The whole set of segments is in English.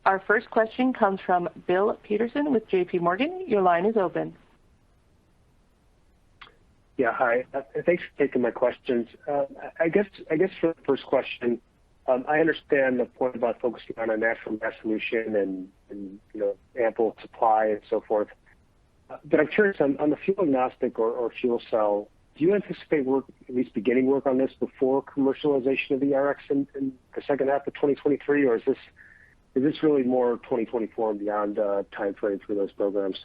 Our first question comes from Bill Peterson with JP Morgan. Your line is open. Yeah, hi. Thanks for taking my questions. I guess for the first question, I understand the point about focusing on a natural gas solution and ample supply and so forth. But I'm curious on the fuel agnostic or fuel cell. Do you anticipate at least beginning work on this before commercialization of the ERX in the second half of 2023, or is this really more 2024 and beyond timeframe for those programs?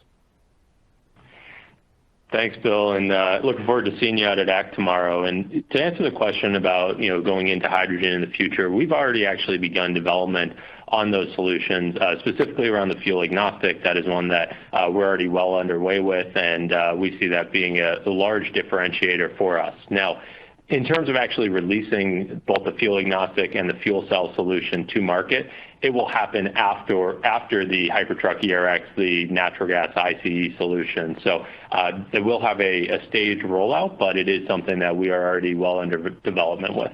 Thanks, Bill, and looking forward to seeing you out at ACT tomorrow. And to answer the question about going into hydrogen in the future, we've already actually begun development on those solutions, specifically around the fuel agnostic. That is one that we're already well underway with, and we see that being a large differentiator for us. Now, in terms of actually releasing both the fuel agnostic and the fuel cell solution to market, it will happen after the Hypertruck ERX, the natural gas ICE solution. So it will have a staged rollout, but it is something that we are already well under development with.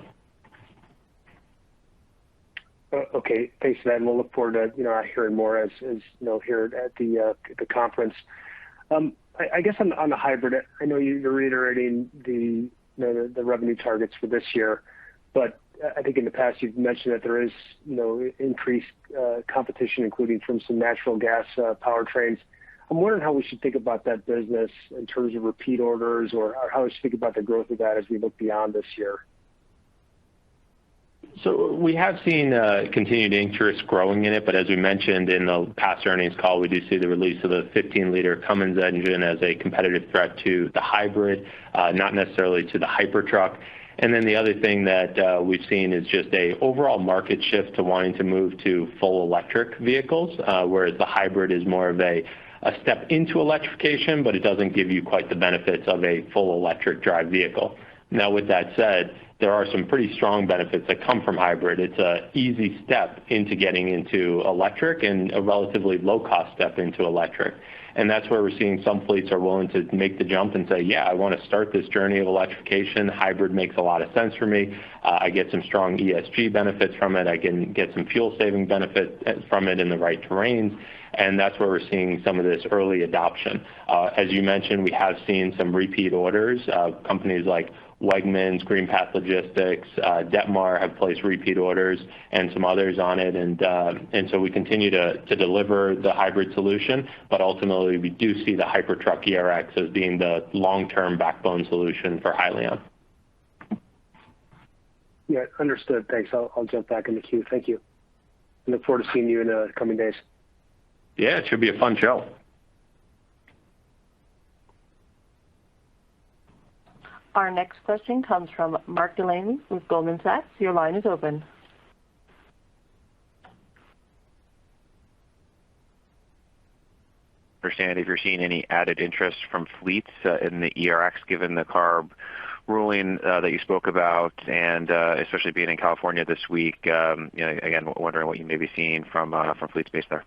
Okay, thanks for that, and we'll look forward to hearing more as here at the conference. I guess on the hybrid, I know you're reiterating the revenue targets for this year, but I think in the past you've mentioned that there is increased competition, including from some natural gas powertrains. I'm wondering how we should think about that business in terms of repeat orders, or how we should think about the growth of that as we look beyond this year. So we have seen continued interest growing in it, but as we mentioned in the past earnings call, we do see the release of the 15-liter Cummins engine as a competitive threat to the hybrid, not necessarily to the Hypertruck. And then the other thing that we've seen is just a overall market shift to wanting to move to full electric vehicles, whereas the hybrid is more of a step into electrification, but it doesn't give you quite the benefits of a full electric drive vehicle. Now, with that said, there are some pretty strong benefits that come from hybrid. It's an easy step into getting into electric and a relatively low-cost step into electric. And that's where we're seeing some fleets are willing to make the jump and say, yeah, I want to start this journey of electrification. Hybrid makes a lot of sense for me. I get some strong ESG benefits from it. I can get some fuel-saving benefit from it in the right terrains. And that's where we're seeing some of this early adoption. As you mentioned, we have seen some repeat orders. Companies like Wegmans, GreenPath Logistics, Detmar have placed repeat orders, and some others on it. And so we continue to deliver the hybrid solution, but ultimately we do see the Hypertruck ERX as being the long-term backbone solution for Hyliion. Yeah, understood. Thanks. I'll jump back in the queue. Thank you. I look forward to seeing you in the coming days. Yeah, it should be a fun show. Our next question comes from Mark Delaney with Goldman Sachs. Your line is open. Understand if you're seeing any added interest from fleets in the ERX, given the CARB ruling that you spoke about, and especially being in California this week. Again, wondering what you may be seeing from fleets based there.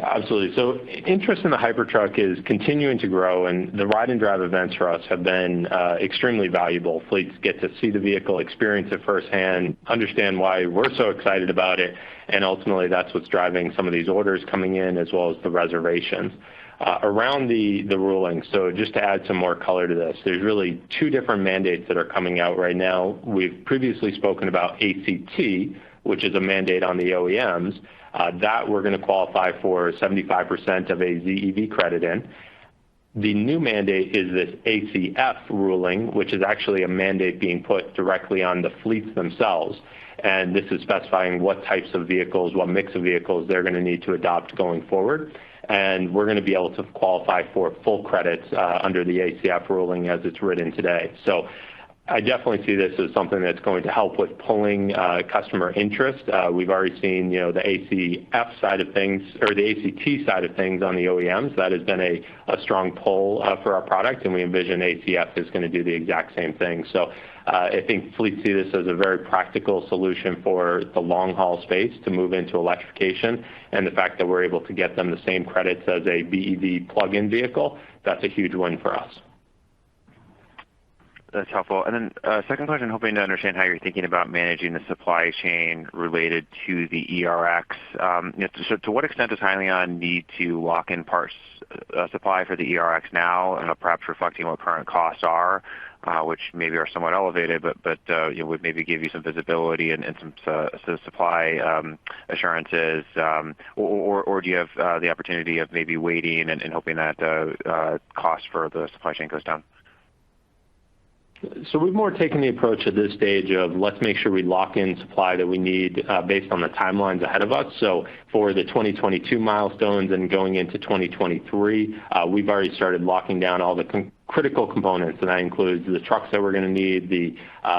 Absolutely. So interest in the Hypertruck is continuing to grow, and the ride and drive events for us have been extremely valuable. Fleets get to see the vehicle, experience it firsthand, understand why we're so excited about it, and ultimately that's what's driving some of these orders coming in as well as the reservations. Around the ruling, so just to add some more color to this, there's really two different mandates that are coming out right now. We've previously spoken about ACT, which is a mandate on the OEMs, that we're going to qualify for 75% of a ZEV credit in. The new mandate is this ACF ruling, which is actually a mandate being put directly on the fleets themselves. And this is specifying what types of vehicles, what mix of vehicles they're going to need to adopt going forward. And we're going to be able to qualify for full credits under the ACF ruling as it's written today. So I definitely see this as something that's going to help with pulling customer interest. We've already seen, the ACF side of things, or the ACT side of things on the OEMs. That has been a strong pull for our product, and we envision ACF is going to do the exact same thing. So I think fleets see this as a very practical solution for the long-haul space to move into electrification, and the fact that we're able to get them the same credits as a BEV plug-in vehicle, that's a huge win for us. That's helpful. And then second question, hoping to understand how you're thinking about managing the supply chain related to the ERX. So to what extent does Hyliion need to lock in parts supply for the ERX now, and perhaps reflecting what current costs are, which maybe are somewhat elevated, but would maybe give you some visibility and some supply assurances, or do you have the opportunity of maybe waiting and hoping that cost for the supply chain goes down? So we've more taken the approach at this stage of let's make sure we lock in supply that we need based on the timelines ahead of us. So for the 2022 milestones and going into 2023, we've already started locking down all the critical components, and that includes the trucks that we're going to need, the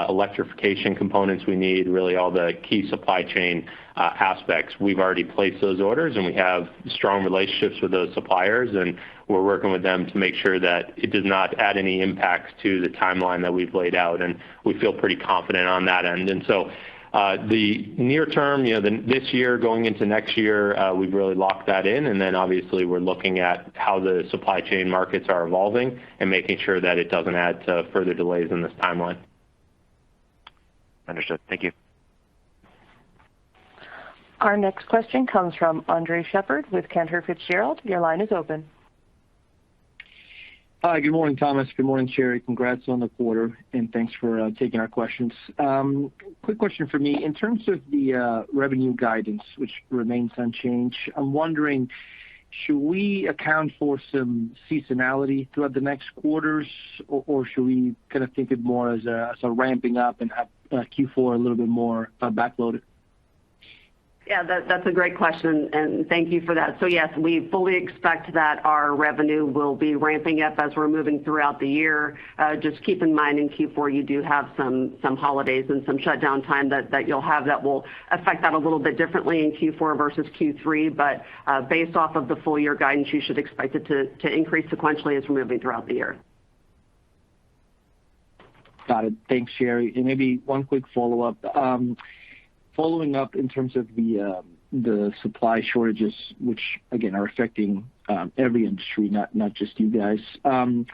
electrification components we need, really all the key supply chain aspects. We've already placed those orders, and we have strong relationships with those suppliers, and we're working with them to make sure that it does not add any impacts to the timeline that we've laid out, and we feel pretty confident on that end. And so the near term, this year going into next year, we've really locked that in, and then obviously we're looking at how the supply chain markets are evolving and making sure that it doesn't add to further delays in this timeline. Understood. Thank you. Our next question comes from Andres Sheppard with Cantor Fitzgerald. Your line is open. Hi, good morning, Thomas. Good morning, Sherry. Congrats on the quarter, and thanks for taking our questions. Quick question for me. In terms of the revenue guidance, which remains unchanged, I'm wondering, should we account for some seasonality throughout the next quarters, or should we kind of think it more as a ramping up and have Q4 a little bit more backloaded? Yeah, that's a great question, and thank you for that. So yes, we fully expect that our revenue will be ramping up as we're moving throughout the year. Just keep in mind in Q4 you do have some holidays and some shutdown time that you'll have that will affect that a little bit differently in Q4 versus Q3. But based off of the full year guidance, you should expect it to increase sequentially as we're moving throughout the year. Got it. Thanks, Sherry. And maybe one quick follow-up. Following up in terms of the supply shortages, which again are affecting every industry, not just you guys. Can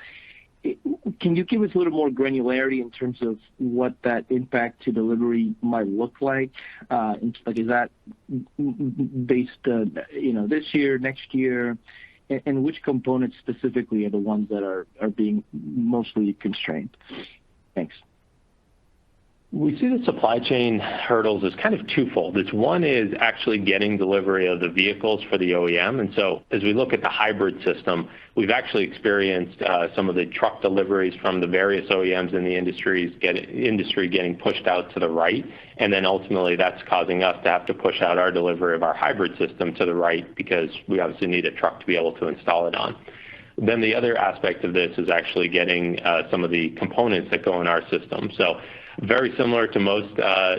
you give us a little more granularity in terms of what that impact to delivery might look like? Like, is that based this year, next year, and which components specifically are the ones that are being mostly constrained? Thanks. We see the supply chain hurdles as kind of twofold. One is actually getting delivery of the vehicles for the OEM. And so as we look at the hybrid system, we've actually experienced some of the truck deliveries from the various OEMs in the industry getting pushed out to the right. And then ultimately that's causing us to have to push out our delivery of our hybrid system to the right because we obviously need a truck to be able to install it on. Then the other aspect of this is actually getting some of the components that go in our system. So very similar to most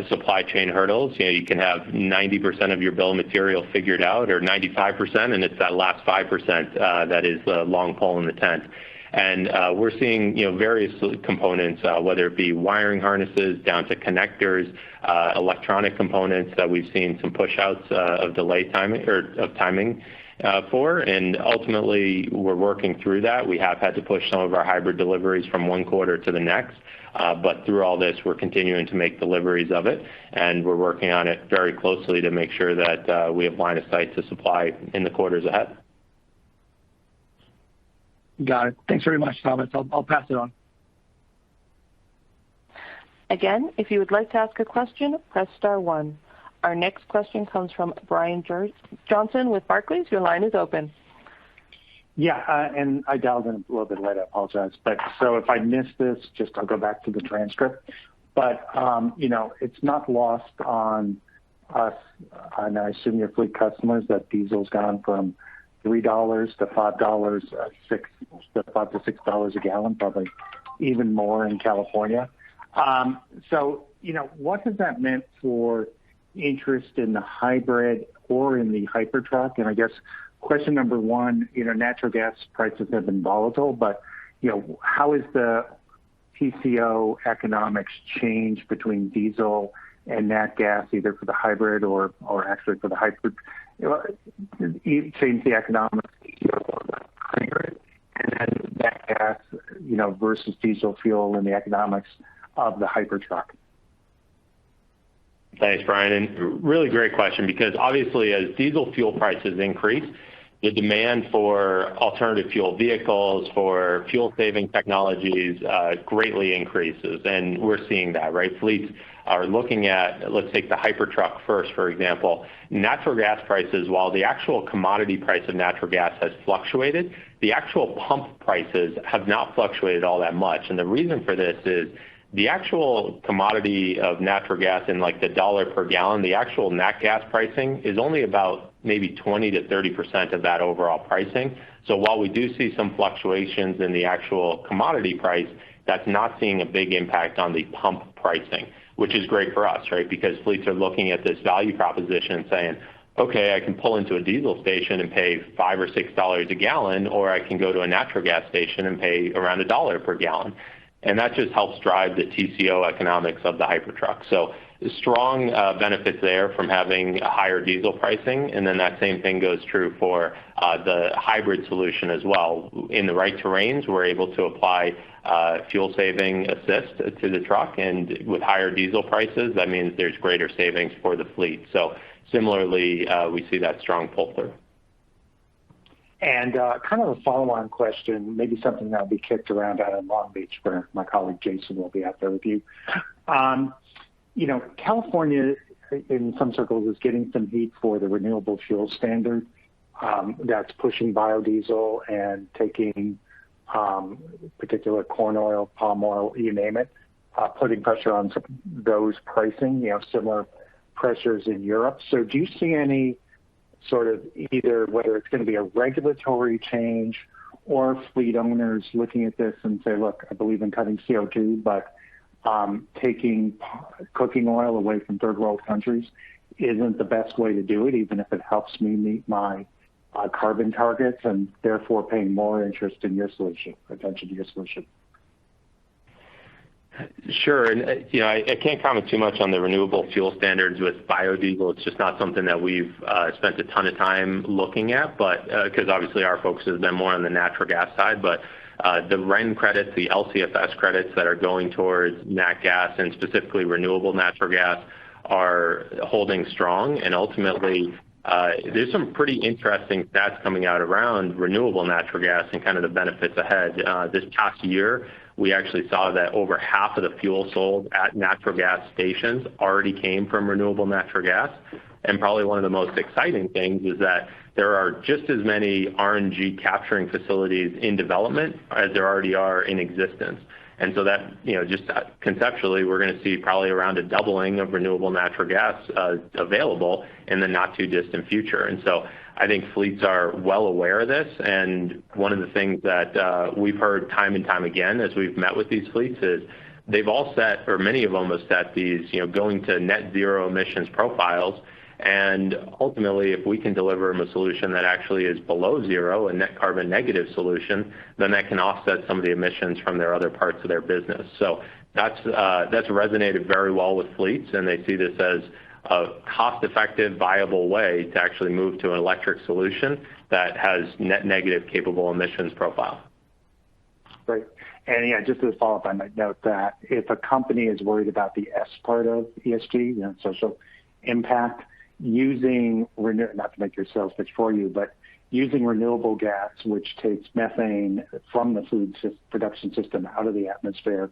supply chain hurdles, you can have 90% of your bill of material figured out, or 95%, and it's that last 5% that is the long pole in the tent. And we're seeing various components, whether it be wiring harnesses down to connectors, electronic components that we've seen some push-outs of timing for, and ultimately we're working through that. We have had to push some of our hybrid deliveries from one quarter to the next, but through all this we're continuing to make deliveries of it, and we're working on it very closely to make sure that we have line of sight to supply in the quarters ahead. Got it. Thanks very much, Thomas. I'll pass it on. Again, if you would like to ask a question, press star one. Our next question comes from Brian Johnson with Barclays. Your line is open. Yeah, and I dialed in a little bit late. I apologize. But so if I missed this, I'll go back to the transcript. But it's not lost on us, and I assume your fleet customers, that diesel's gone from $3 to $5, $5 to $6 a gallon, probably even more in California. So what has that meant for interest in the hybrid or in the Hypertruck? And I guess question number one, natural gas prices have been volatile, but how is the TCO economics change between diesel and nat gas, either for the hybrid or actually for the hybrid? Change the economics for the hybrid. And then that gas, versus diesel fuel and the economics of the Hypertruck? Thanks, Brian. And really great question, because obviously as diesel fuel prices increase, the demand for alternative fuel vehicles, for fuel-saving technologies greatly increases. And we're seeing that, right? Fleets are looking at, let's take the Hypertruck first, for example. Natural gas prices, while the actual commodity price of natural gas has fluctuated, the actual pump prices have not fluctuated all that much. And the reason for this is the actual commodity of natural gas in like the dollar per gallon, the actual nat gas pricing is only about maybe 20 to 30% of that overall pricing. So while we do see some fluctuations in the actual commodity price, that's not seeing a big impact on the pump pricing, which is great for us, right? Because fleets are looking at this value proposition and saying, okay, I can pull into a diesel station and pay $5 or $6 a gallon, or I can go to a natural gas station and pay around $1 per gallon. And that just helps drive the TCO economics of the Hypertruck. So strong benefits there from having a higher diesel pricing, and then that same thing goes true for the hybrid solution as well. In the right terrains, we're able to apply fuel-saving assist to the truck, and with higher diesel prices, that means there's greater savings for the fleet. So similarly, we see that strong pull-through. And kind of a follow-on question, maybe something that'll be kicked around out in Long Beach, where my colleague Jason will be out there with you. California, in some circles, is getting some heat for the renewable fuel standard that's pushing biodiesel and taking particular corn oil, palm oil, you name it, putting pressure on those pricing, similar pressures in Europe. So do you see any sort of either whether it's going to be a regulatory change or fleet owners looking at this and say, look, I believe in cutting CO2, but taking cooking oil away from third world countries isn't the best way to do it, even if it helps me meet my carbon targets, and therefore paying more attention to your solution? Sure, and I can't comment too much on the renewable fuel standards with biodiesel. It's just not something that we've spent a ton of time looking at, but because obviously our focus has been more on the natural gas side. But the REN credits, the LCFS credits that are going towards nat gas and specifically renewable natural gas are holding strong, and ultimately there's some pretty interesting stats coming out around renewable natural gas and kind of the benefits ahead. This past year, we actually saw that over half of the fuel sold at natural gas stations already came from renewable natural gas. And probably one of the most exciting things is that there are just as many RNG capturing facilities in development as there already are in existence. And so that, just conceptually, we're going to see probably around a doubling of renewable natural gas available in the not too distant future. And so I think fleets are well aware of this. And one of the things that we've heard time and time again as we've met with these fleets is they've all set, or many of them have set these, going to net zero emissions profiles. And ultimately, if we can deliver them a solution that actually is below zero, a net carbon negative solution, then that can offset some of the emissions from their other parts of their business. So that's resonated very well with fleets, and they see this as a cost-effective, viable way to actually move to an electric solution that has net negative capable emissions profile. Great. And yeah, just as a follow-up, I might note that if a company is worried about the S part of ESG, social impact, using not to make your sales pitch for you, but using renewable gas, which takes methane from the food production system out of the atmosphere,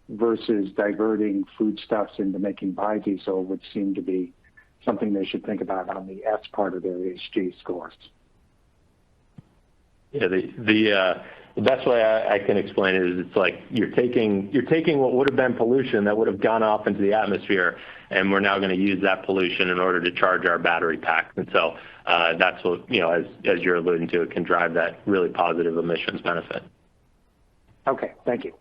versus diverting foodstuffs into making biodiesel, would seem to be something they should think about on the S part of their ESG scores. Yeah, the best way I can explain it is it's like you're taking what would have been pollution that would have gone off into the atmosphere, and we're now going to use that pollution in order to charge our battery packs. And so that's what, as you're alluding to, it can drive that really positive emissions benefit. Okay, thank you.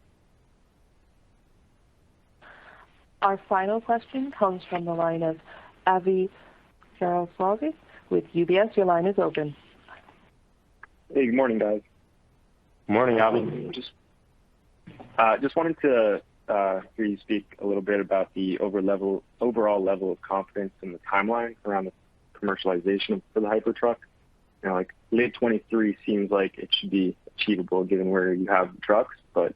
Our final question comes from the line of Avi Jaroslawicz with UBS. Your line is open. Hey, good morning, guys. Morning, Avi. Just wanted to hear you speak a little bit about the overall level of confidence in the timeline around the commercialization for the Hypertruck, like late 23 seems like it should be achievable given where you have trucks, but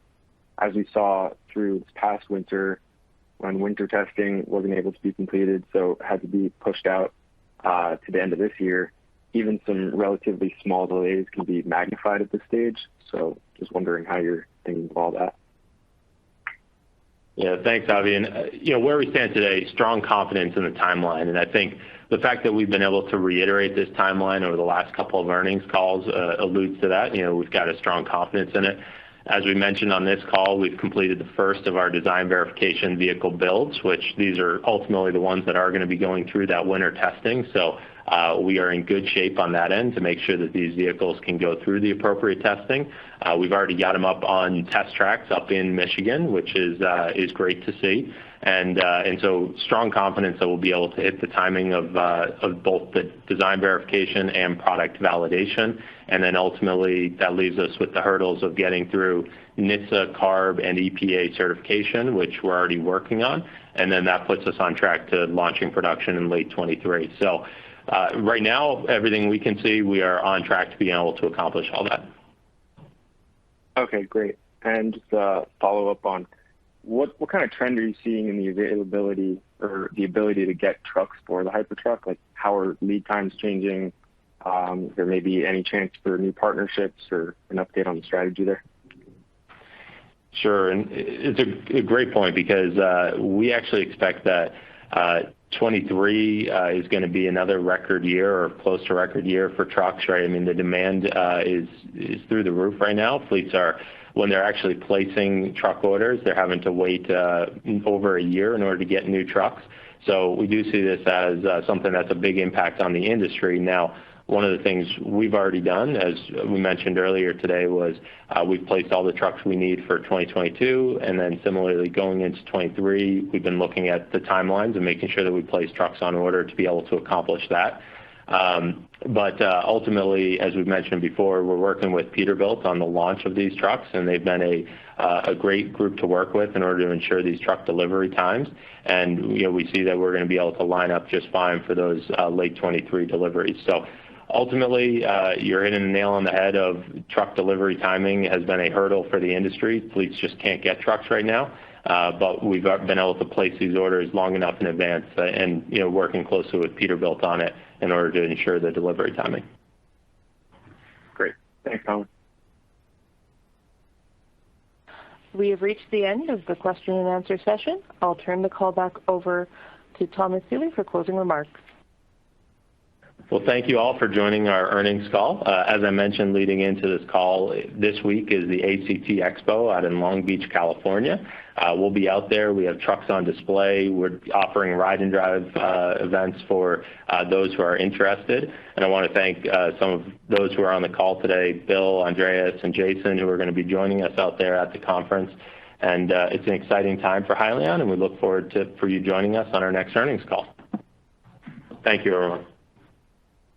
as we saw through this past winter, when winter testing wasn't able to be completed, so it had to be pushed out to the end of this year, even some relatively small delays can be magnified at this stage. So just wondering how you're thinking of all that. Yeah, thanks, Avi. And where we stand today, strong confidence in the timeline. And I think the fact that we've been able to reiterate this timeline over the last couple of earnings calls alludes to that. We've got a strong confidence in it. As we mentioned on this call, we've completed the first of our design verification vehicle builds, which these are ultimately the ones that are going to be going through that winter testing. So we are in good shape on that end to make sure that these vehicles can go through the appropriate testing. We've already got them up on test tracks up in Michigan, which is great to see. And so strong confidence that we'll be able to hit the timing of both the design verification and product validation. And then ultimately that leaves us with the hurdles of getting through NHTSA, CARB, and EPA certification, which we're already working on. And then that puts us on track to launching production in late 23. So right now, everything we can see, we are on track to be able to accomplish all that. Okay, great. And just follow up on what kind of trend are you seeing in the availability or the ability to get trucks for the Hypertruck? Like, how are lead times changing? There may be any chance for new partnerships or an update on the strategy there? Sure, and it's a great point because we actually expect that 23 is going to be another record year or close to record year for trucks, right? I mean, the demand is through the roof right now. Fleets are, when they're actually placing truck orders, they're having to wait over a year in order to get new trucks. So we do see this as something that's a big impact on the industry. Now, one of the things we've already done, as we mentioned earlier today, was we've placed all the trucks we need for 2022, and then similarly going into 23, we've been looking at the timelines and making sure that we place trucks on order to be able to accomplish that. But ultimately, as we've mentioned before, we're working with Peterbilt on the launch of these trucks, and they've been a great group to work with in order to ensure these truck delivery times. And we see that we're going to be able to line up just fine for those late 23 deliveries. So ultimately, you're hitting the nail on the head of truck delivery timing has been a hurdle for the industry. Fleets just can't get trucks right now. But we've been able to place these orders long enough in advance and working closely with Peterbilt on it in order to ensure the delivery timing. Great. Thanks, Colin. We have reached the end of the question and answer session. I'll turn the call back over to Thomas Seeley for closing remarks. Well, thank you all for joining our earnings call. As I mentioned leading into this call, this week is the ACT Expo out in Long Beach, California. We'll be out there. We have trucks on display. We're offering ride and drive events for those who are interested. And I want to thank some of those who are on the call today, Bill, Andreas, and Jason, who are going to be joining us out there at the conference. And it's an exciting time for Hyliion, and we look forward for you joining us on our next earnings call. Thank you, everyone.